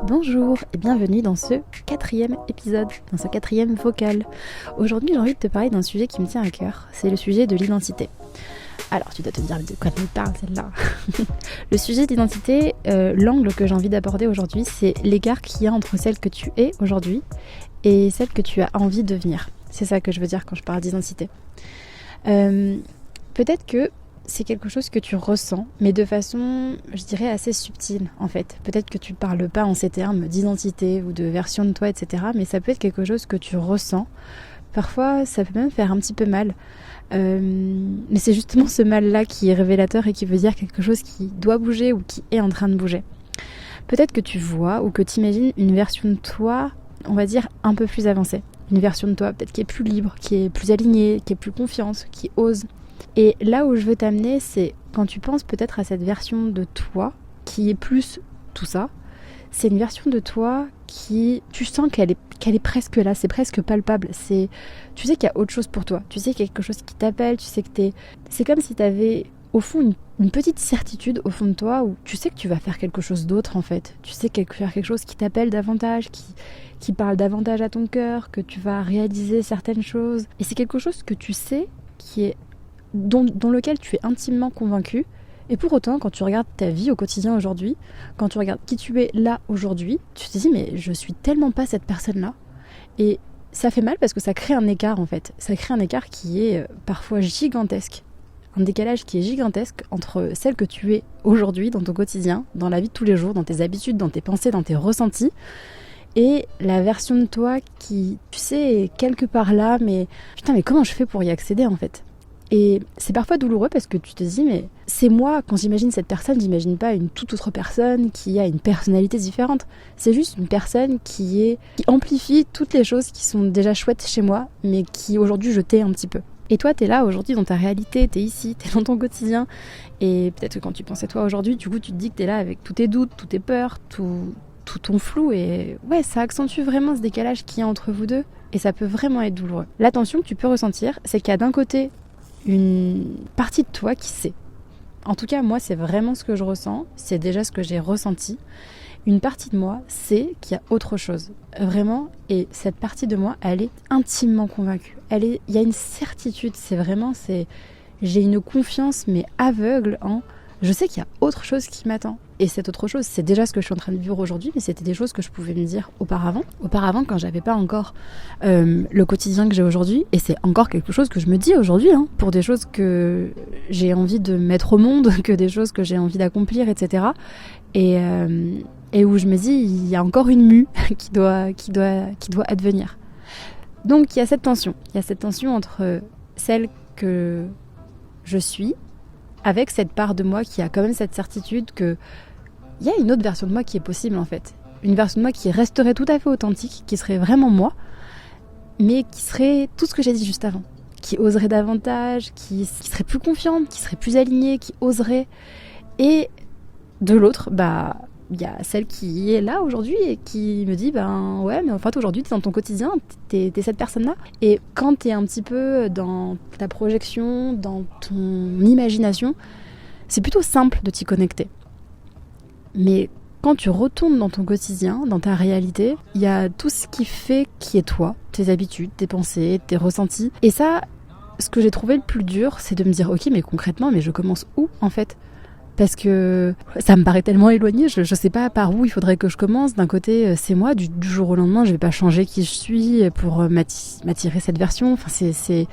Bonjour et bienvenue dans ce 4e épisode, dans ce 4e vocal. Aujourd'hui j'ai envie de te parler d'un sujet qui me tient à cœur, c'est le sujet de l'identité. Alors tu dois te dire de quoi elle me parle celle-là. Le sujet de l'identité, l'angle que j'ai envie d'aborder aujourd'hui, c'est l'écart qu'il y a entre celle que tu es aujourd'hui et celle que tu as envie de devenir. C'est ça que je veux dire quand je parle d'identité. Peut-être que c'est quelque chose que tu ressens, mais de façon, je dirais, assez subtile en fait. Peut-être que tu ne parles pas en ces termes d'identité ou de version de toi, etc. Mais ça peut être quelque chose que tu ressens. Parfois, ça peut même faire un petit peu mal. Mais c'est justement ce mal-là qui est révélateur et qui veut dire quelque chose qui doit bouger ou qui est en train de bouger. Peut-être que tu vois ou que tu imagines une version de toi, on va dire, un peu plus avancée. Une version de toi peut-être qui est plus libre, qui est plus alignée, qui est plus confiante, qui ose. Et là où je veux t'amener, c'est quand tu penses peut-être à cette version de toi qui est plus tout ça, c'est une version de toi qui, tu sens qu'elle est presque là, c'est presque palpable. Tu sais qu'il y a autre chose pour toi, tu sais qu'il y a quelque chose qui t'appelle, tu sais que c'est comme si tu avais au fond une petite certitude au fond de toi où tu sais que tu vas faire quelque chose d'autre en fait. Tu sais faire quelque chose qui t'appelle davantage, qui parle davantage à ton cœur, que tu vas réaliser certaines choses. Et c'est quelque chose que tu sais qui est dans lequel tu es intimement convaincu. Et pour autant, quand tu regardes ta vie au quotidien aujourd'hui, quand tu regardes qui tu es là aujourd'hui, tu te dis mais je suis tellement pas cette personne-là. Et ça fait mal parce que ça crée un écart en fait. Ça crée un écart qui est parfois gigantesque. Un décalage qui est gigantesque entre celle que tu es aujourd'hui dans ton quotidien, dans la vie de tous les jours, dans tes habitudes, dans tes pensées, dans tes ressentis, et la version de toi qui, tu sais, est quelque part là, mais putain, mais comment je fais pour y accéder en fait ? Et c'est parfois douloureux parce que tu te dis, mais c'est moi, quand j'imagine cette personne, j'imagine pas une toute autre personne qui a une personnalité différente. C'est juste une personne qui amplifie toutes les choses qui sont déjà chouettes chez moi, mais qui aujourd'hui je tais un petit peu. Et toi, t'es là aujourd'hui dans ta réalité, t'es ici, t'es dans ton quotidien. Et peut-être que quand tu penses à toi aujourd'hui, du coup, tu te dis que t'es là avec tous tes doutes, toutes tes peurs, tout ton flou. Et ouais, ça accentue vraiment ce décalage qu'il y a entre vous deux. Et ça peut vraiment être douloureux. La tension que tu peux ressentir, c'est qu'il y a d'un côté une partie de toi qui sait. En tout cas, moi, c'est vraiment ce que je ressens. C'est déjà ce que j'ai ressenti. Une partie de moi sait qu'il y a autre chose. Vraiment. Et cette partie de moi, elle est intimement convaincue. Il y a une certitude. J'ai une confiance, mais aveugle en... Je sais qu'il y a autre chose qui m'attend. Et cette autre chose, c'est déjà ce que je suis en train de vivre aujourd'hui, mais c'était des choses que je pouvais me dire auparavant. Auparavant, quand j'avais pas encore le quotidien que j'ai aujourd'hui. Et c'est encore quelque chose que je me dis aujourd'hui, pour des choses que j'ai envie de mettre au monde, que des choses que j'ai envie d'accomplir, etc. Et où je me dis, il y a encore une mue qui doit advenir. Donc il y a cette tension. Il y a cette tension entre celle que je suis, avec cette part de moi qui a quand même cette certitude qu'il y a une autre version de moi qui est possible en fait. Une version de moi qui resterait tout à fait authentique, qui serait vraiment moi, mais qui serait tout ce que j'ai dit juste avant. Qui oserait davantage, qui serait plus confiante, qui serait plus alignée, qui oserait. Et de l'autre, il y a celle qui est là aujourd'hui et qui me dit ouais, mais en fait aujourd'hui t'es dans ton quotidien, t'es cette personne-là. Et quand t'es un petit peu dans ta projection, dans ton imagination, c'est plutôt simple de t'y connecter. Mais quand tu retournes dans ton quotidien, dans ta réalité, il y a tout ce qui fait qui est toi, tes habitudes, tes pensées, tes ressentis. Et ça, ce que j'ai trouvé le plus dur, c'est de me dire ok, mais concrètement, mais je commence où en fait ? Parce que ça me paraît tellement éloigné, je sais pas par où il faudrait que je commence. D'un côté, c'est moi, du jour au lendemain, je vais pas changer qui je suis pour m'attirer cette version. Enfin, c'était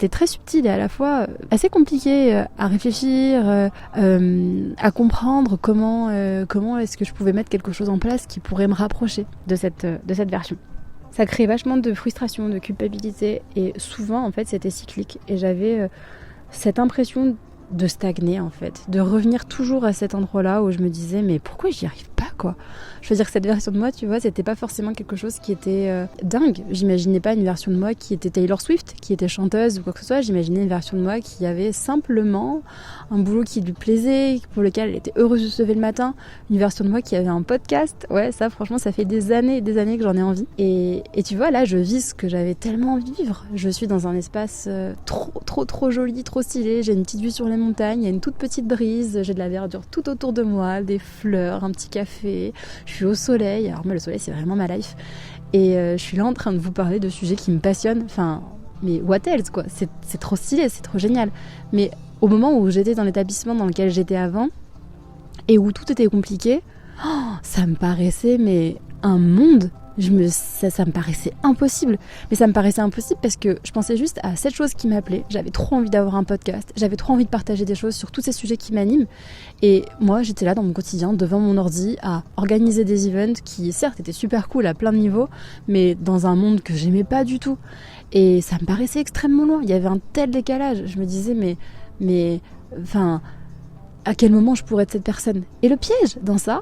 très subtil et à la fois assez compliqué à réfléchir, à comprendre comment est-ce que je pouvais mettre quelque chose en place qui pourrait me rapprocher de cette version. Ça crée vachement de frustration, de culpabilité et souvent en fait c'était cyclique et j'avais cette impression de stagner en fait, de revenir toujours à cet endroit-là où je me disais mais pourquoi j'y arrive pas quoi. Je veux dire que cette version de moi, tu vois, c'était pas forcément quelque chose qui était dingue. J'imaginais pas une version de moi qui était Taylor Swift, qui était chanteuse ou quoi que ce soit. J'imaginais une version de moi qui avait simplement un boulot qui lui plaisait, pour lequel elle était heureuse de se lever le matin. Une version de moi qui avait un podcast. Ouais, ça franchement, ça fait des années et des années que j'en ai envie. Et tu vois, là, je vis ce que j'avais tellement envie de vivre. Je suis dans un espace trop joli, trop stylé. J'ai une petite vue sur les montagnes, il y a une toute petite brise, j'ai de la verdure tout autour de moi, des fleurs, un petit café, café, je suis au soleil. Alors moi le soleil c'est vraiment ma life. Et je suis là en train de vous parler de sujets qui me passionnent. Enfin, mais what else quoi, c'est trop stylé, c'est trop génial. Mais au moment où j'étais dans l'établissement dans lequel j'étais avant, et où tout était compliqué, ça me paraissait mais un monde. Ça me paraissait impossible. Mais ça me paraissait impossible parce que je pensais juste à cette chose qui m'appelait. J'avais trop envie d'avoir un podcast. J'avais trop envie de partager des choses sur tous ces sujets qui m'animent. Et moi, j'étais là dans mon quotidien, devant mon ordi, à organiser des events qui, certes, étaient super cool à plein de niveaux, mais dans un monde que j'aimais pas du tout. Et ça me paraissait extrêmement loin. Il y avait un tel décalage. Je me disais, enfin, à quel moment je pourrais être cette personne ? Et le piège dans ça,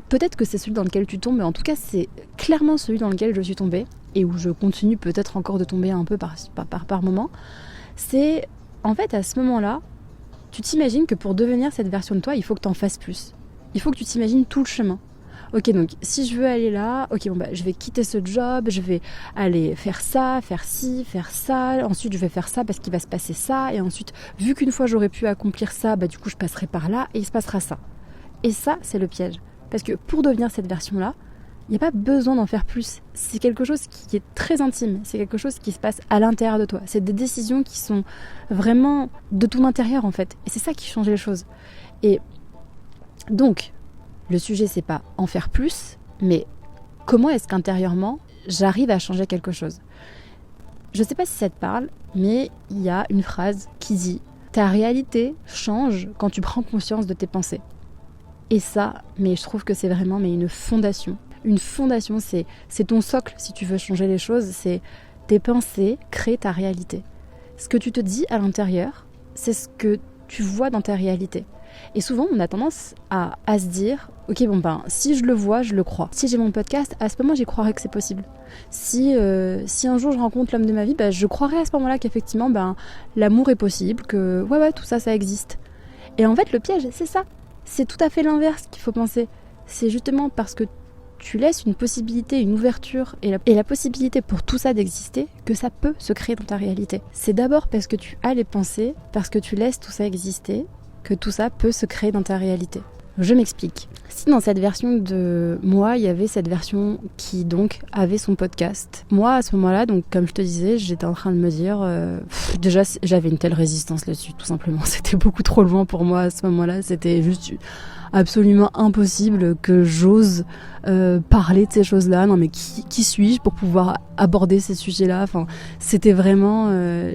peut-être que c'est celui dans lequel tu tombes, mais en tout cas c'est clairement celui dans lequel je suis tombée et où je continue peut-être encore de tomber un peu par moment. C'est en fait à ce moment-là, tu t'imagines que pour devenir cette version de toi, il faut que tu en fasses plus. Il faut que tu t'imagines tout le chemin. Ok, donc si je veux aller là, ok, je vais quitter ce job, je vais aller faire ça, faire ci, faire ça, ensuite je vais faire ça parce qu'il va se passer ça, et ensuite, vu qu'une fois j'aurais pu accomplir ça, du coup je passerai par là et il se passera ça. Et ça, c'est le piège. Parce que pour devenir cette version-là, il n'y a pas besoin d'en faire plus. C'est quelque chose qui est très intime. C'est quelque chose qui se passe à l'intérieur de toi. C'est des décisions qui sont vraiment de ton intérieur, en fait. Et c'est ça qui change les choses. Et donc, le sujet, c'est pas en faire plus, mais comment est-ce qu'intérieurement, j'arrive à changer quelque chose. Je sais pas si ça te parle, mais il y a une phrase qui dit « Ta réalité change quand tu prends conscience de tes pensées ». Et ça, mais je trouve que c'est vraiment une fondation. Une fondation, c'est ton socle si tu veux changer les choses. C'est tes pensées créent ta réalité. Ce que tu te dis à l'intérieur, c'est ce que tu vois dans ta réalité. Et souvent, on a tendance à se dire, ok, si je le vois, je le crois. Si j'ai mon podcast, à ce moment, j'y croirais que c'est possible. Si un jour je rencontre l'homme de ma vie, je croirais à ce moment-là qu'effectivement, l'amour est possible, que ouais, tout ça, ça existe. Et en fait, le piège, c'est ça. C'est tout à fait l'inverse qu'il faut penser. C'est justement parce que tu laisses une possibilité, une ouverture et la possibilité pour tout ça d'exister que ça peut se créer dans ta réalité. C'est d'abord parce que tu as les pensées, parce que tu laisses tout ça exister, que tout ça peut se créer dans ta réalité. Je m'explique. Si dans cette version de moi, il y avait cette version qui donc avait son podcast. Moi, à ce moment-là, donc comme je te disais, j'étais en train de me dire... déjà, j'avais une telle résistance là-dessus, tout simplement. C'était beaucoup trop loin pour moi à ce moment-là. C'était juste absolument impossible que j'ose parler de ces choses-là. Non mais qui suis-je pour pouvoir aborder ces sujets-là ? Enfin, c'était vraiment...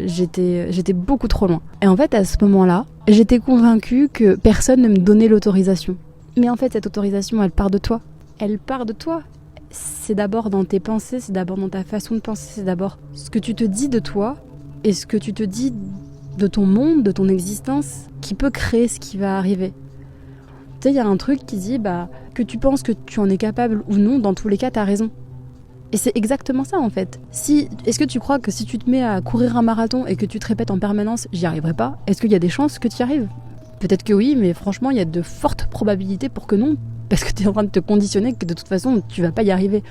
j'étais beaucoup trop loin. Et en fait, à ce moment-là, j'étais convaincue que personne ne me donnait l'autorisation. Mais en fait, cette autorisation, elle part de toi. Elle part de toi. C'est d'abord dans tes pensées, c'est d'abord dans ta façon de penser, c'est d'abord ce que tu te dis de toi et ce que tu te dis de ton monde, de ton existence, qui peut créer ce qui va arriver. Tu sais, il y a un truc qui dit que tu penses que tu en es capable ou non, dans tous les cas, t'as raison. Et c'est exactement ça en fait. Est-ce que tu crois que si tu te mets à courir un marathon et que tu te répètes en permanence, j'y arriverai pas ? Est-ce qu'il y a des chances que tu y arrives ? Peut-être que oui, mais franchement, il y a de fortes probabilités pour que non, parce que tu es en train de te conditionner que de toute façon, tu vas pas y arriver.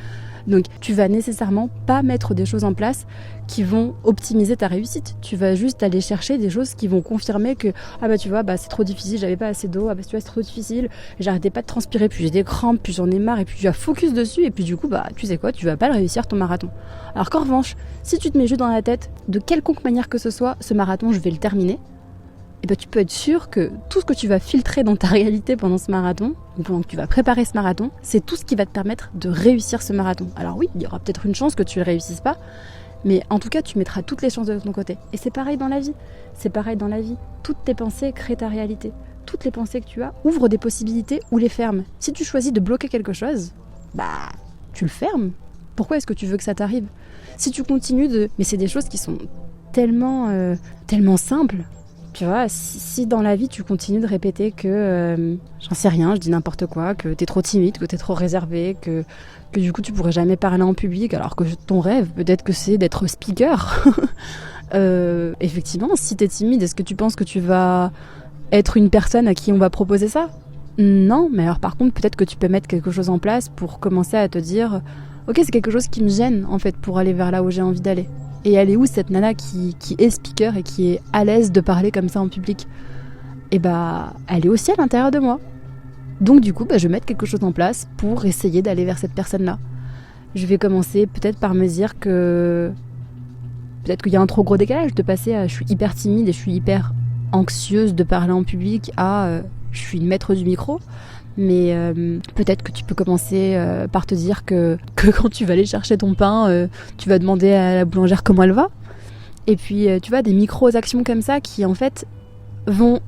Donc, tu vas nécessairement pas mettre des choses en place qui vont optimiser ta réussite. Tu vas juste aller chercher des choses qui vont confirmer que tu vois, c'est trop difficile, j'avais pas assez d'eau, tu vois, c'est trop difficile, j'arrêtais pas de transpirer, puis j'ai des crampes, puis j'en ai marre, et puis tu vas focus dessus, et puis du coup, tu sais quoi, tu vas pas le réussir ton marathon. Alors qu'en revanche, si tu te mets juste dans la tête, de quelconque manière que ce soit, ce marathon, je vais le terminer, et tu peux être sûr que tout ce que tu vas filtrer dans ta réalité pendant ce marathon, ou pendant que tu vas préparer ce marathon, c'est tout ce qui va te permettre de réussir ce marathon. Alors oui, il y aura peut-être une chance que tu ne le réussisses pas, mais en tout cas, tu mettras toutes les chances de ton côté. Et c'est pareil dans la vie. C'est pareil dans la vie. Toutes tes pensées créent ta réalité. Toutes les pensées que tu as ouvrent des possibilités ou les ferment. Si tu choisis de bloquer quelque chose, tu le fermes. Pourquoi est-ce que tu veux que ça t'arrive ? Si tu continues Mais c'est des choses qui sont tellement simples. Tu vois, si dans la vie tu continues de répéter que j'en sais rien, je dis n'importe quoi, que t'es trop timide, que t'es trop réservé, que du coup tu pourrais jamais parler en public, alors que ton rêve peut-être que c'est d'être speaker. Effectivement, si t'es timide, est-ce que tu penses que tu vas être une personne à qui on va proposer ça ? Non, mais alors par contre peut-être que tu peux mettre quelque chose en place pour commencer à te dire ok, c'est quelque chose qui me gêne en fait pour aller vers là où j'ai envie d'aller. Et elle est où cette nana qui est speaker et qui est à l'aise de parler comme ça en public ? Elle est aussi à l'intérieur de moi. Donc du coup, je vais mettre quelque chose en place pour essayer d'aller vers cette personne-là. Je vais commencer peut-être par me dire que peut-être qu'il y a un trop gros décalage de passer à je suis hyper timide et je suis hyper anxieuse de parler en public à je suis une maître du micro. Mais peut-être que tu peux commencer par te dire que quand tu vas aller chercher ton pain, tu vas demander à la boulangère comment elle va. Et puis tu vois, des micro-actions comme ça qui en fait vont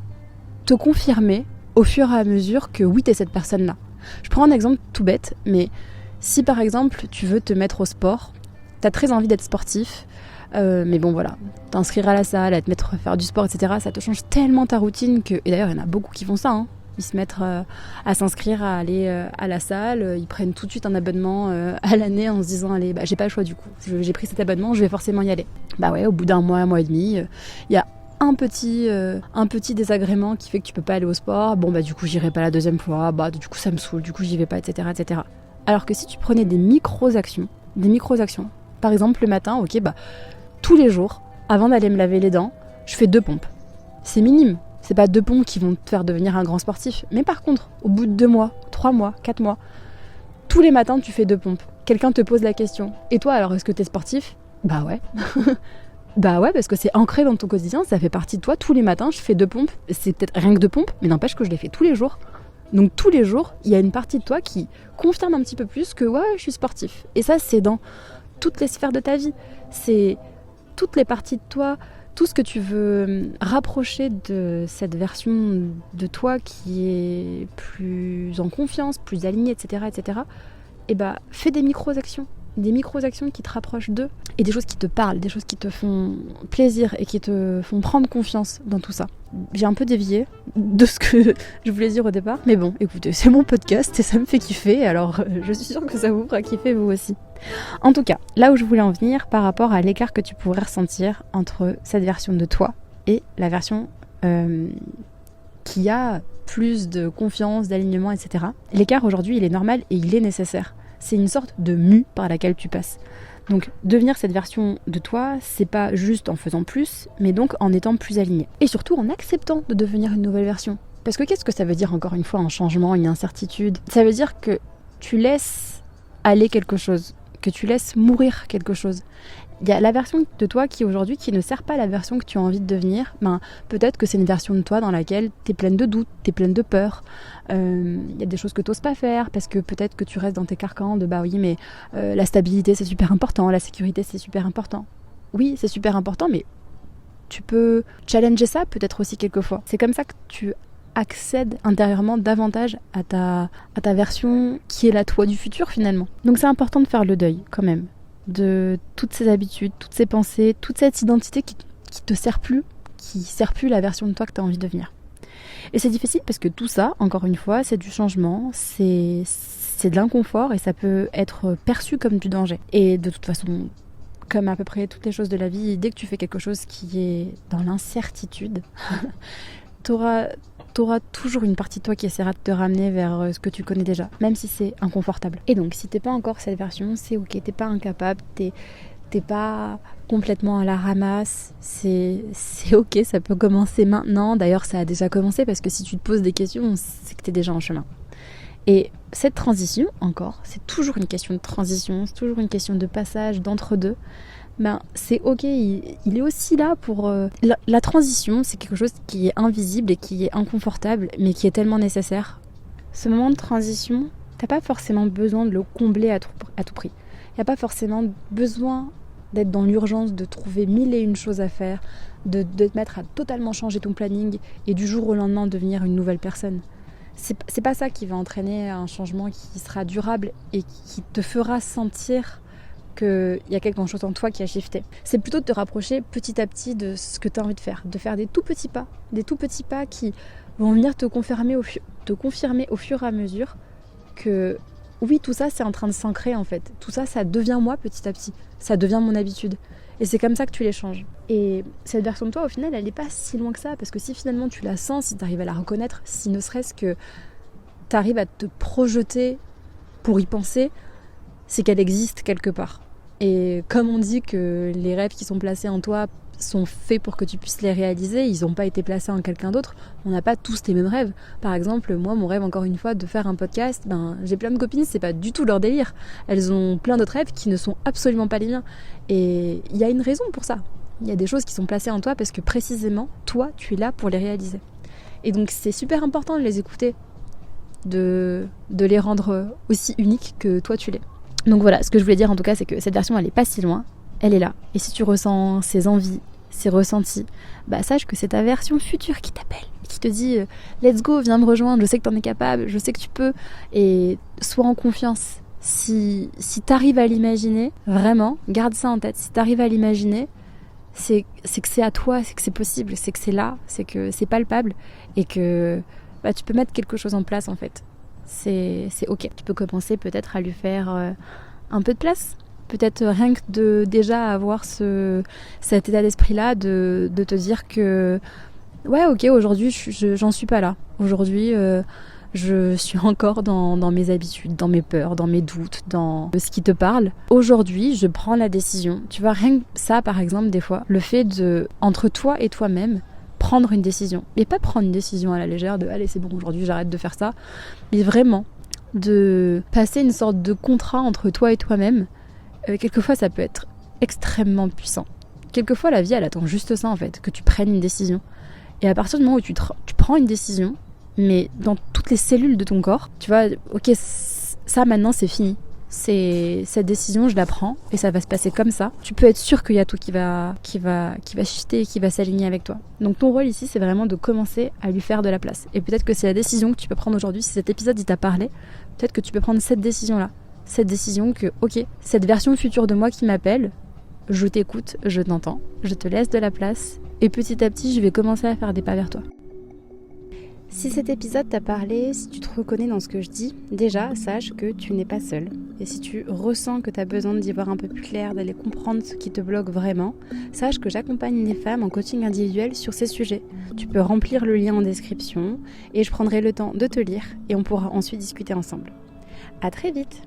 te confirmer au fur et à mesure que oui, t'es cette personne-là. Je prends un exemple tout bête, mais si par exemple tu veux te mettre au sport, t'as très envie d'être sportif, mais bon voilà, t'inscrire à la salle, à te mettre à faire du sport, etc., ça te change tellement ta routine que... Et d'ailleurs, il y en a beaucoup qui font ça, hein. Ils se mettent à s'inscrire, à aller à la salle, ils prennent tout de suite un abonnement à l'année en se disant allez, j'ai pas le choix du coup, j'ai pris cet abonnement, je vais forcément y aller. Bah ouais, au bout d'un mois et demi, il y a un petit désagrément qui fait que tu peux pas aller au sport. Bon du coup j'irai pas la deuxième fois, du coup ça me saoule, du coup j'y vais pas, etc., etc. Alors que si tu prenais des micro-actions, par exemple le matin, tous les jours, avant d'aller me laver les dents, je fais 2 pompes. C'est minime. C'est pas 2 pompes qui vont te faire devenir un grand sportif. Mais par contre, au bout de 2 mois, 3 mois, 4 mois, tous les matins, tu fais 2 pompes. Quelqu'un te pose la question. Et toi, alors, est-ce que t'es sportif ? Bah ouais. Bah ouais, parce que c'est ancré dans ton quotidien, ça fait partie de toi. Tous les matins, je fais 2 pompes. C'est peut-être rien que 2 pompes, mais n'empêche que je les fais tous les jours. Donc tous les jours, il y a une partie de toi qui confirme un petit peu plus que ouais, je suis sportif. Et ça, c'est dans toutes les sphères de ta vie. C'est toutes les parties de toi, tout ce que tu veux rapprocher de cette version de toi qui est plus en confiance, plus alignée, etc., etc., fais des micro-actions. Des micro-actions qui te rapprochent d'eux et des choses qui te parlent, des choses qui te font plaisir et qui te font prendre confiance dans tout ça. J'ai un peu dévié de ce que je voulais dire au départ, mais bon, écoutez, c'est mon podcast et ça me fait kiffer, alors je suis sûre que ça vous fera kiffer vous aussi. En tout cas, là où je voulais en venir par rapport à l'écart que tu pourrais ressentir entre cette version de toi et la version qui a plus de confiance, d'alignement, etc. L'écart aujourd'hui, il est normal et il est nécessaire. C'est une sorte de mue par laquelle tu passes. Donc devenir cette version de toi, c'est pas juste en faisant plus, mais donc en étant plus aligné. Et surtout en acceptant de devenir une nouvelle version. Parce que qu'est-ce que ça veut dire encore une fois un changement, une incertitude ? Ça veut dire que tu laisses aller quelque chose, que tu laisses mourir quelque chose. Il y a la version de toi qui aujourd'hui qui ne sert pas à la version que tu as envie de devenir. Peut-être que c'est une version de toi dans laquelle tu es pleine de doutes, tu es pleine de peur. Il y a des choses que tu n'oses pas faire parce que peut-être que tu restes dans tes carcans de la stabilité c'est super important, la sécurité c'est super important. Oui, c'est super important, mais tu peux challenger ça peut-être aussi quelquefois. C'est comme ça que tu accèdes intérieurement davantage à ta version qui est la toi du futur finalement. Donc c'est important de faire le deuil quand même de toutes ces habitudes, toutes ces pensées, toute cette identité qui te sert plus, qui sert plus la version de toi que tu as envie de devenir. Et c'est difficile parce que tout ça, encore une fois, c'est du changement, c'est de l'inconfort et ça peut être perçu comme du danger. Et de toute façon, comme à peu près toutes les choses de la vie, dès que tu fais quelque chose qui est dans l'incertitude, t'auras toujours une partie de toi qui essaiera de te ramener vers ce que tu connais déjà, même si c'est inconfortable. Et donc, si t'es pas encore cette version, c'est ok, t'es pas incapable, t'es pas complètement à la ramasse, c'est ok, ça peut commencer maintenant. D'ailleurs, ça a déjà commencé parce que si tu te poses des questions, c'est que t'es déjà en chemin. Et cette transition, encore, c'est toujours une question de transition, c'est toujours une question de passage, d'entre-deux. C'est ok, il est aussi là pour... La transition, c'est quelque chose qui est invisible et qui est inconfortable, mais qui est tellement nécessaire. Ce moment de transition, t'as pas forcément besoin de le combler à tout prix. Il n'y a pas forcément besoin d'être dans l'urgence, de trouver 1001 choses à faire, de te mettre à totalement changer ton planning et du jour au lendemain devenir une nouvelle personne. C'est pas ça qui va entraîner un changement qui sera durable et qui te fera sentir qu'il y a quelque chose en toi qui a shifté. C'est plutôt de te rapprocher petit à petit de ce que tu as envie de faire des tout petits pas qui vont venir te confirmer au fur et à mesure que oui, tout ça c'est en train de s'ancrer en fait. Tout ça, ça devient moi petit à petit. Ça devient mon habitude. Et c'est comme ça que tu les changes. Et cette version de toi, au final, elle n'est pas si loin que ça. Parce que si finalement tu la sens, si tu arrives à la reconnaître, si ne serait-ce que tu arrives à te projeter pour y penser, c'est qu'elle existe quelque part. Et comme on dit que les rêves qui sont placés en toi sont faits pour que tu puisses les réaliser, ils n'ont pas été placés en quelqu'un d'autre. On n'a pas tous les mêmes rêves. Par exemple, moi, mon rêve, encore une fois, de faire un podcast, j'ai plein de copines, c'est pas du tout leur délire. Elles ont plein d'autres rêves qui ne sont absolument pas les miens. Et il y a une raison pour ça. Il y a des choses qui sont placées en toi parce que précisément, toi, tu es là pour les réaliser. Et donc, c'est super important de les écouter, de les rendre aussi uniques que toi, tu l'es. Donc voilà, ce que je voulais dire en tout cas, c'est que cette version, elle est pas si loin. Elle est là. Et si tu ressens ces envies, ces ressentis, sache que c'est ta version future qui t'appelle, qui te dit let's go, viens me rejoindre, je sais que t'en es capable, je sais que tu peux, et sois en confiance. Si t'arrives à l'imaginer, vraiment, garde ça en tête. Si t'arrives à l'imaginer, c'est que c'est à toi, c'est que c'est possible, c'est que c'est là, c'est que c'est palpable, et que tu peux mettre quelque chose en place en fait. C'est ok. Tu peux commencer peut-être à lui faire un peu de place. Peut-être rien que de déjà avoir cet état d'esprit-là, de te dire que ouais, ok, aujourd'hui, j'en suis pas là. Aujourd'hui, je suis encore dans mes habitudes, dans mes peurs, dans mes doutes, dans ce qui te parle. Aujourd'hui, je prends la décision. Tu vois, rien que ça, par exemple, des fois, le fait de, entre toi et toi-même, prendre une décision. Et pas prendre une décision à la légère de « allez, c'est bon, aujourd'hui, j'arrête de faire ça ». Mais vraiment, de passer une sorte de contrat entre toi et toi-même. Quelquefois, ça peut être extrêmement puissant. Quelquefois, la vie, elle attend juste ça, en fait, que tu prennes une décision. Et à partir du moment où tu prends une décision, mais dans toutes les cellules de ton corps, tu vois, ok, ça, maintenant, c'est fini. Cette décision, je la prends, et ça va se passer comme ça. Tu peux être sûr qu'il y a tout qui va shifter et qui va s'aligner avec toi. Donc, ton rôle ici, c'est vraiment de commencer à lui faire de la place. Et peut-être que c'est la décision que tu peux prendre aujourd'hui. Si cet épisode, il t'a parlé, peut-être que tu peux prendre cette décision-là. Cette décision que, ok, cette version future de moi qui m'appelle, je t'écoute, je t'entends, je te laisse de la place et petit à petit, je vais commencer à faire des pas vers toi. Si cet épisode t'a parlé, si tu te reconnais dans ce que je dis, déjà, sache que tu n'es pas seule. Et si tu ressens que tu as besoin d'y voir un peu plus clair, d'aller comprendre ce qui te bloque vraiment, sache que j'accompagne les femmes en coaching individuel sur ces sujets. Tu peux remplir le lien en description et je prendrai le temps de te lire et on pourra ensuite discuter ensemble. À très vite!